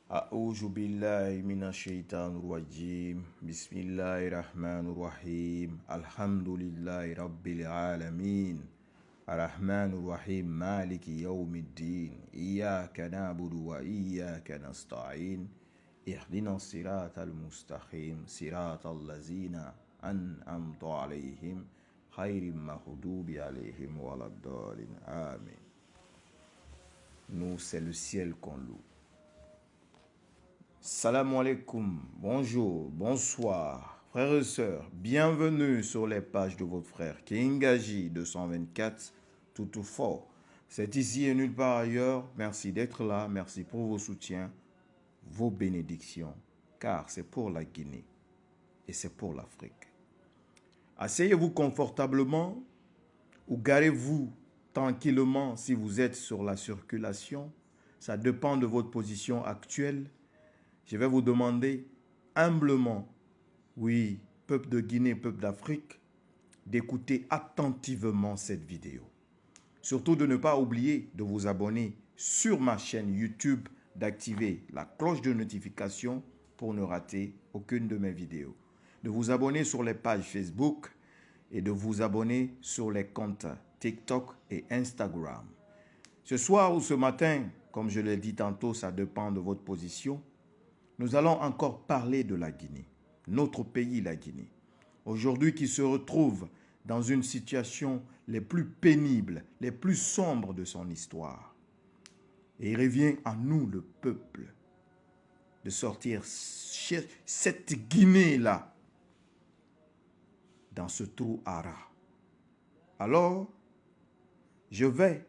أعوذ بالله من الشيطان الرجيم بسم الله الرحمن الرحيم الحمد لله رب العالمين الرحمن الرحيم مالك يوم الدين إياك نعبد وإياك نستعين اهدنا الصراط المستقيم صراط الذين أنعمت عليهم غير المغضوب عليهم ولا الضالين آمين. Nous, c'est le ciel qu'on loue. Salam alaikum, bonjour, bonsoir, frères et sœurs, bienvenue sur les pages de votre frère Kingaji 224, tout fort. C'est ici et nulle part ailleurs. Merci d'être là, merci pour vos soutiens, vos bénédictions, car c'est pour la Guinée et c'est pour l'Afrique. Asseyez-vous confortablement ou garez-vous tranquillement si vous êtes sur la circulation. Ça dépend de votre position actuelle. Je vais vous demander humblement, oui, peuple de Guinée, peuple d'Afrique, d'écouter attentivement cette vidéo. Surtout de ne pas oublier de vous abonner sur ma chaîne YouTube, d'activer la cloche de notification pour ne rater aucune de mes vidéos. De vous abonner sur les pages Facebook et de vous abonner sur les comptes TikTok et Instagram. Ce soir ou ce matin, comme je l'ai dit tantôt, ça dépend de votre position. Nous allons encore parler de la Guinée, notre pays, la Guinée. Aujourd'hui, qui se retrouve dans une situation les plus pénibles, les plus sombres de son histoire. Et il revient à nous, le peuple, de sortir cette Guinée-là dans ce trou à rats. Alors, je vais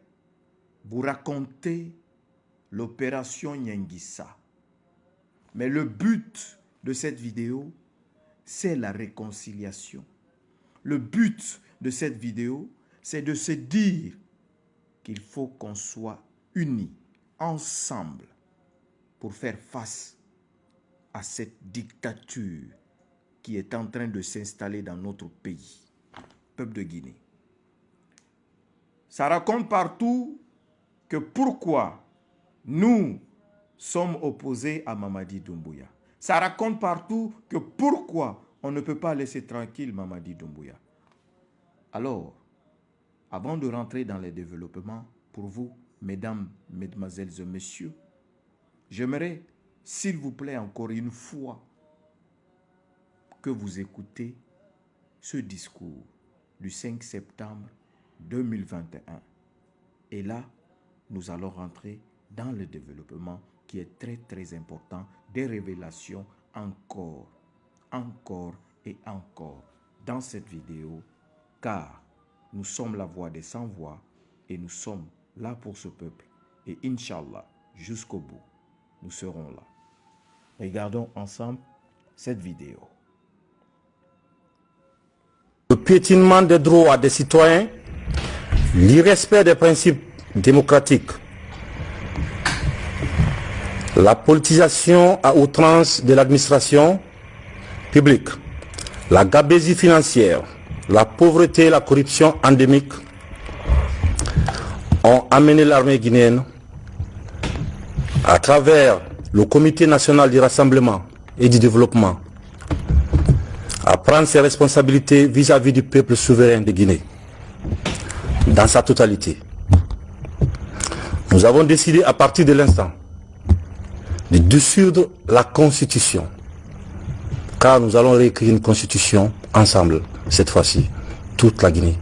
vous raconter l'opération Nyangissa. Mais le but de cette vidéo, c'est la réconciliation. Le but de cette vidéo, c'est de se dire qu'il faut qu'on soit unis, ensemble, pour faire face à cette dictature qui est en train de s'installer dans notre pays, peuple de Guinée. Ça raconte partout que pourquoi nous sommes opposés à Mamadi Doumbouya. Ça raconte partout que pourquoi on ne peut pas laisser tranquille Mamadi Doumbouya. Alors, avant de rentrer dans les développements, pour vous, mesdames, mesdemoiselles et messieurs, j'aimerais, s'il vous plaît, encore une fois, que vous écoutez ce discours du 5 septembre 2021. Et là, nous allons rentrer dans le développement qui est très très important, des révélations encore et encore dans cette vidéo, car nous sommes la voix des sans-voix et nous sommes là pour ce peuple. Et Inch'Allah, jusqu'au bout, nous serons là. Regardons ensemble cette vidéo. Le piétinement des droits des citoyens, l'irrespect des principes démocratiques, la politisation à outrance de l'administration publique, la gabegie financière, la pauvreté et la corruption endémique ont amené l'armée guinéenne, à travers le Comité national du rassemblement et du développement, à prendre ses responsabilités vis-à-vis du peuple souverain de Guinée, dans sa totalité. Nous avons décidé à partir de l'instant de dissoudre la constitution, car nous allons réécrire une constitution ensemble, cette fois-ci, toute la Guinée.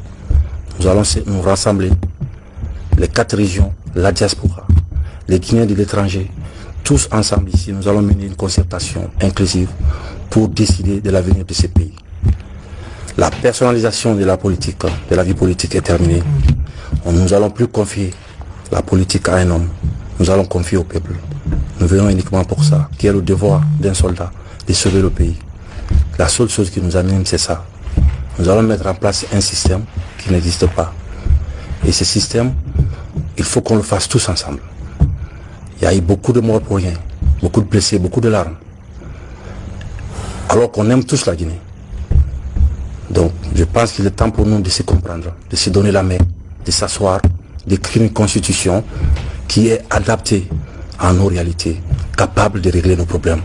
Nous allons nous rassembler, les 4 régions, la diaspora, les Guinéens de l'étranger, tous ensemble ici, nous allons mener une concertation inclusive pour décider de l'avenir de ces pays. La personnalisation de la politique, de la vie politique est terminée. Nous n'allons plus confier la politique à un homme, nous allons confier au peuple. Nous venons uniquement pour ça, qui est le devoir d'un soldat, de sauver le pays. La seule chose qui nous anime, c'est ça. Nous allons mettre en place un système qui n'existe pas. Et ce système, il faut qu'on le fasse tous ensemble. Il y a eu beaucoup de morts pour rien, beaucoup de blessés, beaucoup de larmes. Alors qu'on aime tous la Guinée. Donc, je pense qu'il est temps pour nous de se comprendre, de se donner la main, de s'asseoir, d'écrire une constitution qui est adaptée à nos réalités, capable de régler nos problèmes.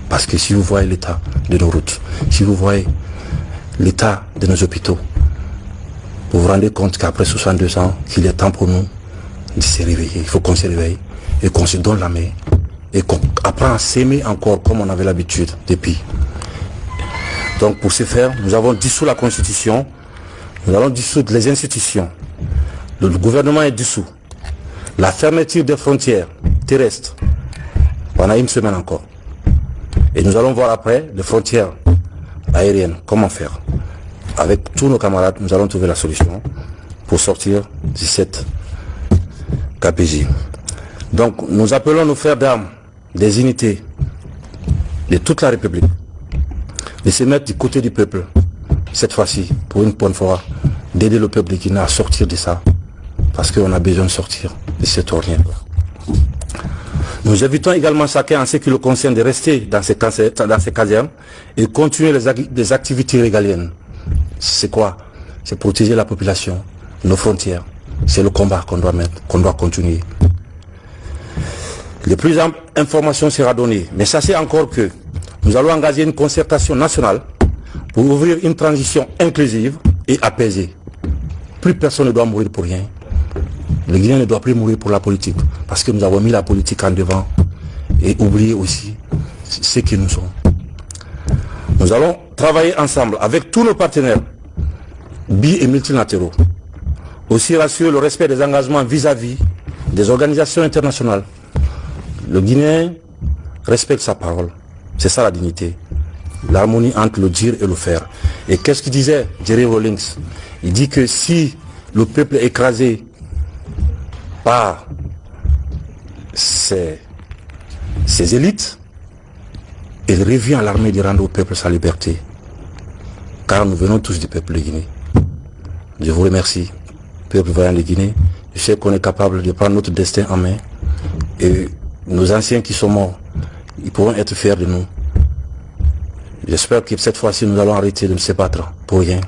Parce que si vous voyez l'état de nos routes, si vous voyez l'état de nos hôpitaux, vous vous rendez compte qu'après 62 ans, qu'il est temps pour nous de se réveiller. Il faut qu'on se réveille et qu'on se donne la main et qu'on apprend à s'aimer encore comme on avait l'habitude depuis. Donc pour ce faire, nous avons dissous la Constitution, nous allons dissoudre les institutions. Le gouvernement est dissous. La fermeture des frontières terrestres pendant une semaine encore. Et nous allons voir après les frontières aériennes, comment faire. Avec tous nos camarades, nous allons trouver la solution pour sortir de cette KPJ. Donc nous appelons nos frères d'armes des unités de toute la République de se mettre du côté du peuple, cette fois-ci, pour une bonne fois, d'aider le peuple guinéen à sortir de ça, parce qu'on a besoin de sortir de cette ornière. Nous invitons également chacun en ce qui le concerne de rester dans ces casernes et continuer les activités régaliennes. C'est quoi? C'est protéger la population, nos frontières. C'est le combat qu'on doit mettre, qu'on doit continuer. Les plus d'informations sera données, mais sachez encore que nous allons engager une concertation nationale pour ouvrir une transition inclusive et apaisée. Plus personne ne doit mourir pour rien. Le Guinéen ne doit plus mourir pour la politique, parce que nous avons mis la politique en devant et oublié aussi ce que nous sommes. Nous allons travailler ensemble avec tous nos partenaires, bi- et multilatéraux. Aussi rassurer le respect des engagements vis-à-vis des organisations internationales. Le Guinéen respecte sa parole. C'est ça la dignité. L'harmonie entre le dire et le faire. Et qu'est-ce qu'il disait Jerry Rawlings? Il dit que si le peuple est écrasé par ces élites, il revient à l'armée de rendre au peuple sa liberté. Car nous venons tous du peuple de Guinée. Je vous remercie, peuple voyant de Guinée. Je sais qu'on est capable de prendre notre destin en main. Et nos anciens qui sont morts, ils pourront être fiers de nous. J'espère que cette fois-ci, nous allons arrêter de se battre pour rien.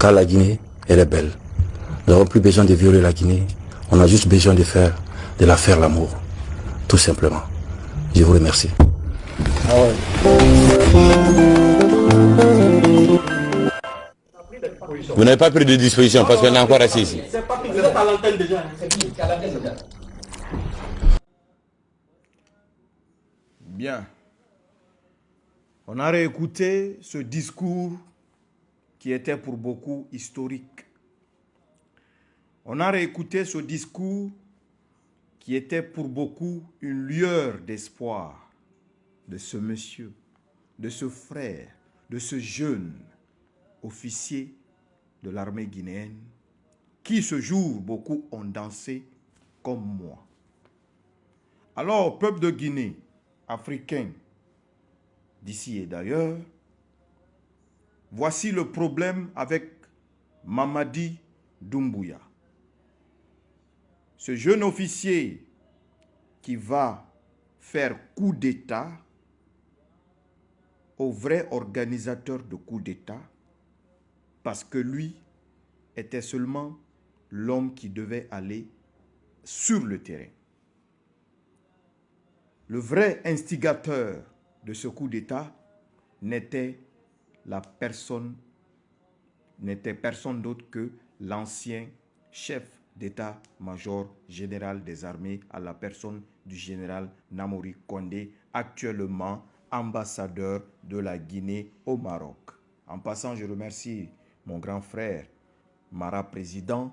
Car la Guinée, elle est belle. Nous n'avons plus besoin de violer la Guinée. On a juste besoin de la faire l'amour. Tout simplement. Je vous remercie. Vous n'avez pas pris de disposition parce qu'on est encore assis ici. Bien. On a réécouté ce discours qui était pour beaucoup historique. On a réécouté ce discours qui était pour beaucoup une lueur d'espoir de ce monsieur, de ce frère, de ce jeune officier de l'armée guinéenne qui ce jour beaucoup ont dansé comme moi. Alors, peuple de Guinée, africain, d'ici et d'ailleurs, voici le problème avec Mamadi Doumbouya. Ce jeune officier qui va faire coup d'État au vrai organisateur de coup d'État, parce que lui était seulement l'homme qui devait aller sur le terrain. Le vrai instigateur de ce coup d'État n'était personne d'autre que l'ancien chef d'état-major général des armées à la personne du général Namori Kondé, actuellement ambassadeur de la Guinée au Maroc. En passant, je remercie mon grand frère, Mara président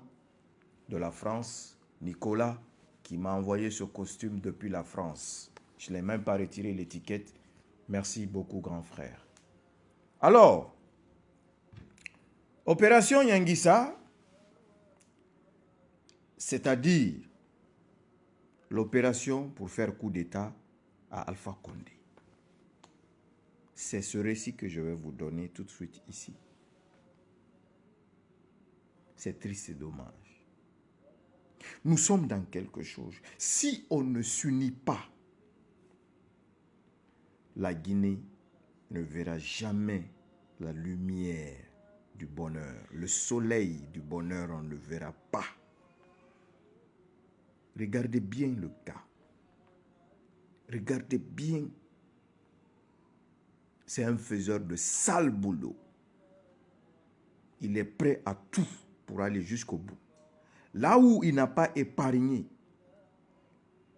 de la France, Nicolas, qui m'a envoyé ce costume depuis la France. Je n'ai même pas retiré l'étiquette. Merci beaucoup, grand frère. Alors, opération Yangissa, c'est-à-dire l'opération pour faire coup d'État à Alpha Condé. C'est ce récit que je vais vous donner tout de suite ici. C'est triste et dommage. Nous sommes dans quelque chose. Si on ne s'unit pas, la Guinée ne verra jamais la lumière du bonheur. Le soleil du bonheur, on ne le verra pas. Regardez bien le cas. Regardez bien. C'est un faiseur de sale boulot. Il est prêt à tout pour aller jusqu'au bout. Là où il n'a pas épargné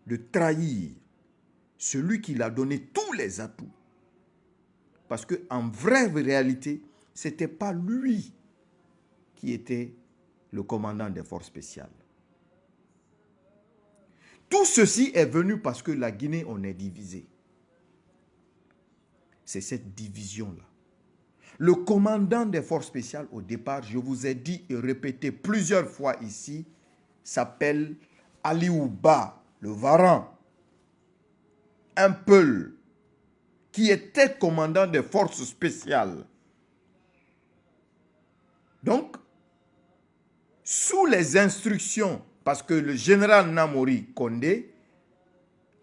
de trahir celui qui l'a donné tous les atouts. Parce qu'en vraie réalité, ce n'était pas lui qui était le commandant des forces spéciales. Tout ceci est venu parce que la Guinée, on est divisé. C'est cette division-là. Le commandant des forces spéciales, au départ, je vous ai dit et répété plusieurs fois ici, s'appelle Aliou Ba, le Varan, un Peul, qui était commandant des forces spéciales. Donc, sous les instructions, parce que le général Namori Condé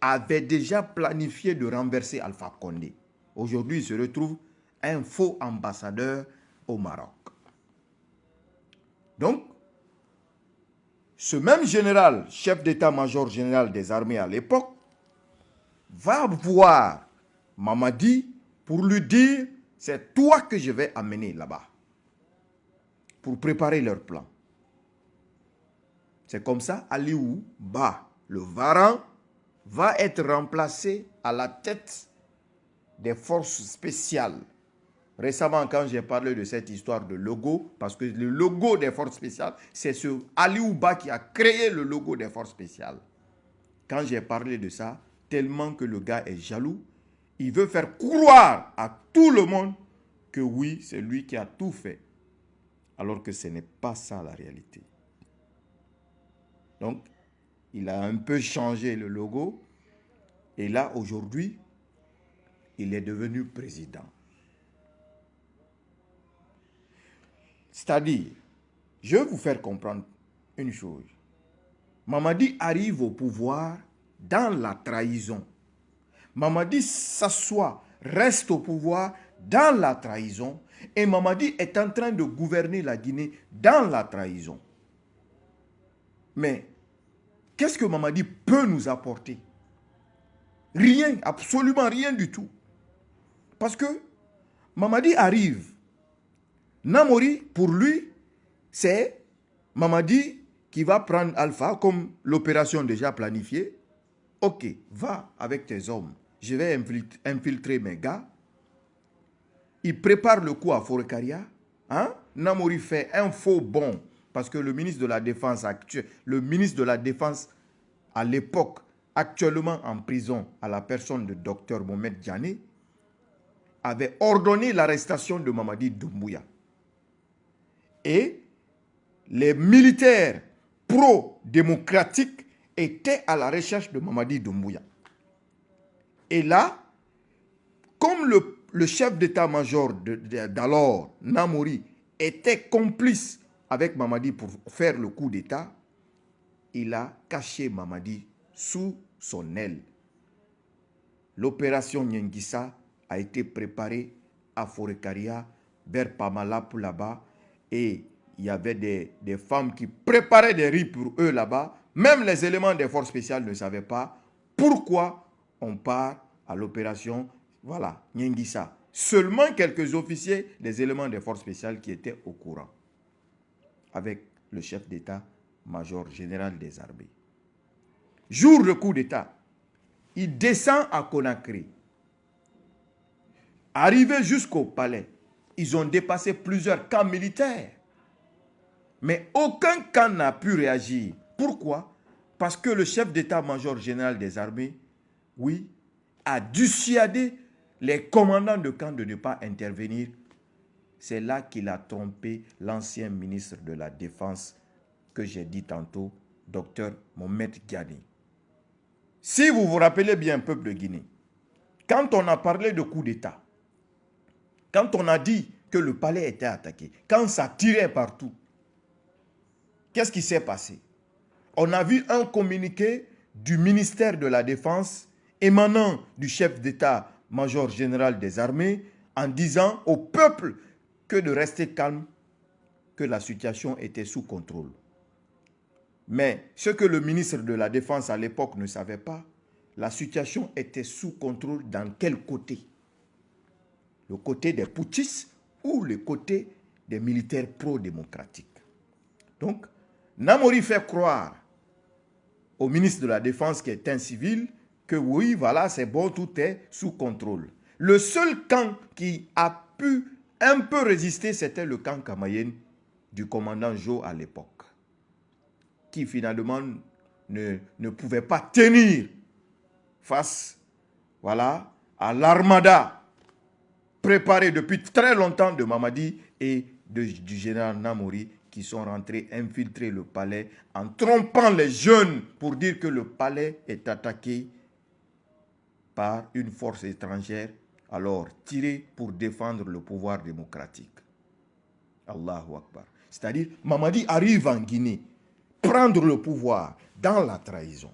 avait déjà planifié de renverser Alpha Condé. Aujourd'hui, il se retrouve un faux ambassadeur au Maroc. Donc, ce même général, chef d'état-major général des armées à l'époque, va voir Mamadi pour lui dire « c'est toi que je vais amener là-bas » pour préparer leur plan. C'est comme ça, Aliou Ba, le Varan, va être remplacé à la tête des forces spéciales. Récemment, quand j'ai parlé de cette histoire de logo, parce que le logo des forces spéciales, c'est ce Aliou Ba qui a créé le logo des forces spéciales. Quand j'ai parlé de ça, tellement que le gars est jaloux, il veut faire croire à tout le monde que oui, c'est lui qui a tout fait. Alors que ce n'est pas ça la réalité. Donc, il a un peu changé le logo. Et là, aujourd'hui, il est devenu président. C'est-à-dire, je vais vous faire comprendre une chose. Mamadi arrive au pouvoir dans la trahison. Mamadi s'assoit, reste au pouvoir dans la trahison. Et Mamadi est en train de gouverner la Guinée dans la trahison. Mais, qu'est-ce que Mamadi peut nous apporter? Rien, absolument rien du tout. Parce que Mamadi arrive. Namori, pour lui, c'est Mamadi qui va prendre Alpha comme l'opération déjà planifiée. Ok, va avec tes hommes. Je vais infiltrer mes gars. Il prépare le coup à Forekaria. Hein? Namori fait un faux bond parce que le ministre de la Défense actuel, le ministre de la Défense à l'époque, actuellement en prison à la personne de Dr Mohamed Diané, avait ordonné l'arrestation de Mamadi Doumbouya. Et les militaires pro-démocratiques étaient à la recherche de Mamadi Doumbouya. Et là, comme le chef d'état-major d'alors, Namori, était complice avec Mamadi pour faire le coup d'état, il a caché Mamadi sous son aile. L'opération Nyengissa a été préparée à Forekaria, vers Pamala là-bas, et il y avait des femmes qui préparaient des riz pour eux là-bas. Même les éléments des forces spéciales ne savaient pas pourquoi on part à l'opération, voilà, Nyengissa. Seulement quelques officiers des éléments des forces spéciales qui étaient au courant, avec le chef d'état-major général des armées. Jour de coup d'état, il descend à Conakry. Arrivé jusqu'au palais, ils ont dépassé plusieurs camps militaires. Mais aucun camp n'a pu réagir. Pourquoi? Parce que le chef d'état-major général des armées, oui, a dissuadé les commandants de camp de ne pas intervenir. C'est là qu'il a trompé l'ancien ministre de la Défense que j'ai dit tantôt, Dr Mohamed Diané. Si vous vous rappelez bien, peuple de Guinée, quand on a parlé de coup d'État, quand on a dit que le palais était attaqué, quand ça tirait partout, qu'est-ce qui s'est passé? On a vu un communiqué du ministère de la Défense émanant du chef d'état-major général des armées en disant au peuple que de rester calme, que la situation était sous contrôle. Mais ce que le ministre de la Défense à l'époque ne savait pas, la situation était sous contrôle dans quel côté? Le côté des putschistes ou le côté des militaires pro-démocratiques. Donc, Namori fait croire au ministre de la Défense, qui est un civil, que oui, voilà, c'est bon, tout est sous contrôle. Le seul camp qui a pu un peu résister, c'était le camp Kamayenne du commandant Jo à l'époque, qui finalement ne pouvait pas tenir face, voilà, à l'armada préparée depuis très longtemps de Mamadi et du général Namori, qui sont rentrés infiltrer le palais en trompant les jeunes pour dire que le palais est attaqué par une force étrangère, alors tiré pour défendre le pouvoir démocratique. Allahu Akbar. C'est-à-dire, Mamadi arrive en Guinée, prendre le pouvoir dans la trahison.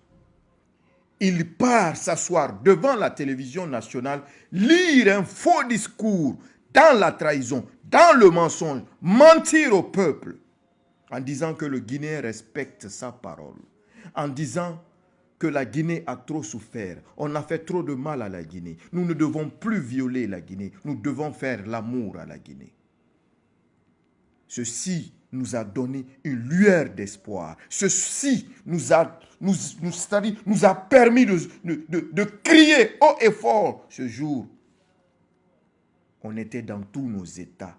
Il part s'asseoir devant la télévision nationale, lire un faux discours dans la trahison, dans le mensonge, mentir au peuple, en disant que le Guinéen respecte sa parole, en disant que la Guinée a trop souffert, on a fait trop de mal à la Guinée, nous ne devons plus violer la Guinée, nous devons faire l'amour à la Guinée. Ceci nous a donné une lueur d'espoir. Ceci nous a permis de crier haut et fort ce jour. On était dans tous nos états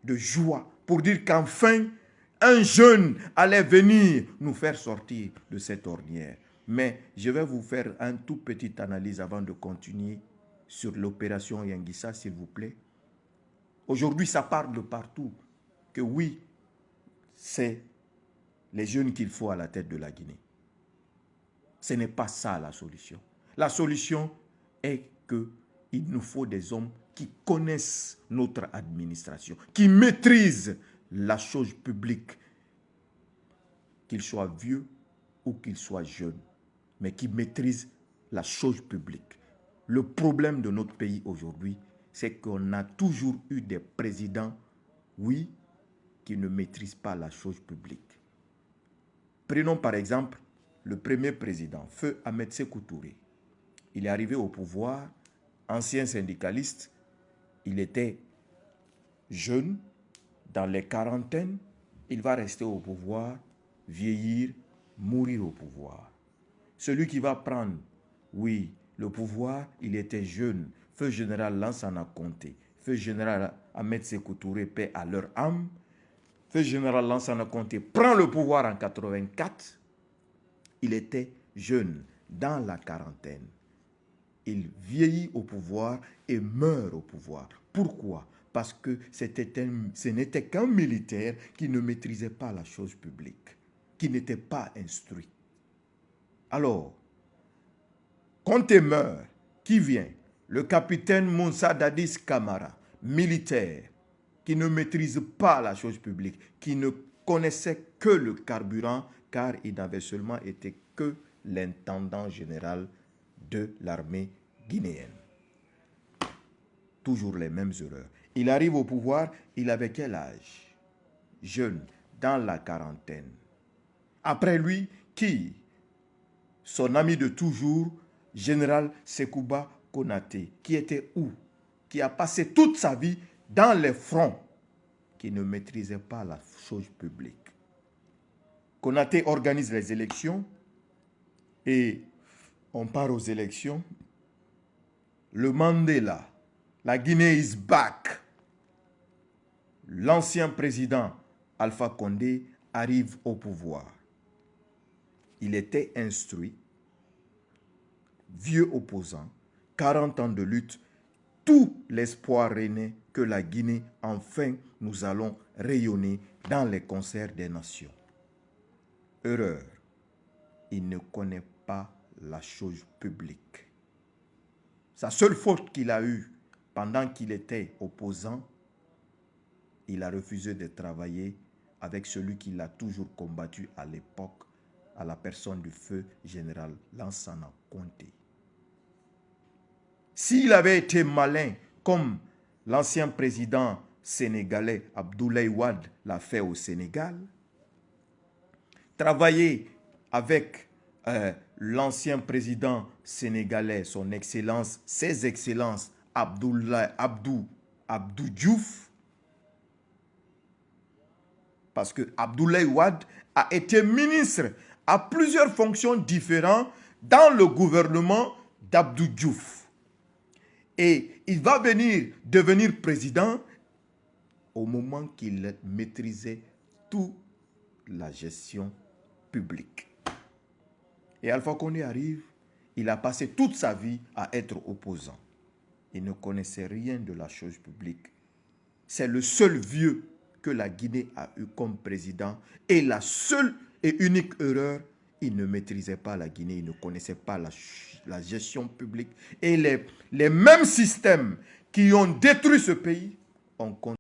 de joie pour dire qu'enfin, un jeune allait venir nous faire sortir de cette ornière. Mais je vais vous faire une toute petite analyse avant de continuer sur l'opération Yangissa, s'il vous plaît. Aujourd'hui, ça parle de partout que oui, c'est les jeunes qu'il faut à la tête de la Guinée. Ce n'est pas ça la solution. La solution est qu'il nous faut des hommes qui connaissent notre administration, qui maîtrisent la chose publique, qu'ils soient vieux ou qu'ils soient jeunes, mais qui maîtrisent la chose publique. Le problème de notre pays aujourd'hui, c'est qu'on a toujours eu des présidents, oui, qui ne maîtrisent pas la chose publique. Prenons par exemple le premier président, Feu Ahmed Sékou Touré. Il est arrivé au pouvoir, ancien syndicaliste, il était jeune, dans les quarantaines, il va rester au pouvoir, vieillir, mourir au pouvoir. Celui qui va prendre, oui, le pouvoir, il était jeune. Feu général Lansana Conté, Feu général Ahmed Sékou Touré, paix à leur âme. Feu général Lansana Conté prend le pouvoir en 84. Il était jeune, dans la quarantaine. Il vieillit au pouvoir et meurt au pouvoir. Pourquoi? Parce que ce n'était qu'un militaire qui ne maîtrisait pas la chose publique, qui n'était pas instruit. Alors, Conté meurt, qui vient? Le capitaine Moussa Dadis Camara, militaire, qui ne maîtrise pas la chose publique, qui ne connaissait que le carburant, car il n'avait seulement été que l'intendant général de l'armée guinéenne. Toujours les mêmes erreurs. Il arrive au pouvoir, il avait quel âge? Jeune, dans la quarantaine. Après lui, qui? Son ami de toujours, général Sekouba Konaté, qui était où? Qui a passé toute sa vie dans les fronts, qui ne maîtrisait pas la chose publique. Konaté organise les élections et on part aux élections. Le Mandela, la Guinée is back. L'ancien président Alpha Condé arrive au pouvoir. Il était instruit, vieux opposant, 40 ans de lutte, tout l'espoir renaît que la Guinée, enfin, nous allons rayonner dans les concerts des nations. Erreur, il ne connaît pas la chose publique. Sa seule faute qu'il a eue pendant qu'il était opposant, il a refusé de travailler avec celui qui l'a toujours combattu à l'époque, à la personne du feu général Lansana Conté. S'il avait été malin, comme l'ancien président sénégalais Abdoulaye Wade l'a fait au Sénégal, travailler avec l'ancien président sénégalais, son excellence, ses excellences, Abdou Diouf, parce que Abdoulaye Wade a été ministre à plusieurs fonctions différentes dans le gouvernement d'Abdou Diouf. Et il va devenir président au moment qu'il maîtrisait toute la gestion publique. Et Alpha Condé arrive, il a passé toute sa vie à être opposant. Il ne connaissait rien de la chose publique. C'est le seul vieux que la Guinée a eu comme président. Et la seule et unique erreur, il ne maîtrisait pas la Guinée, il ne connaissait pas la gestion publique. Et les mêmes systèmes qui ont détruit ce pays ont continué.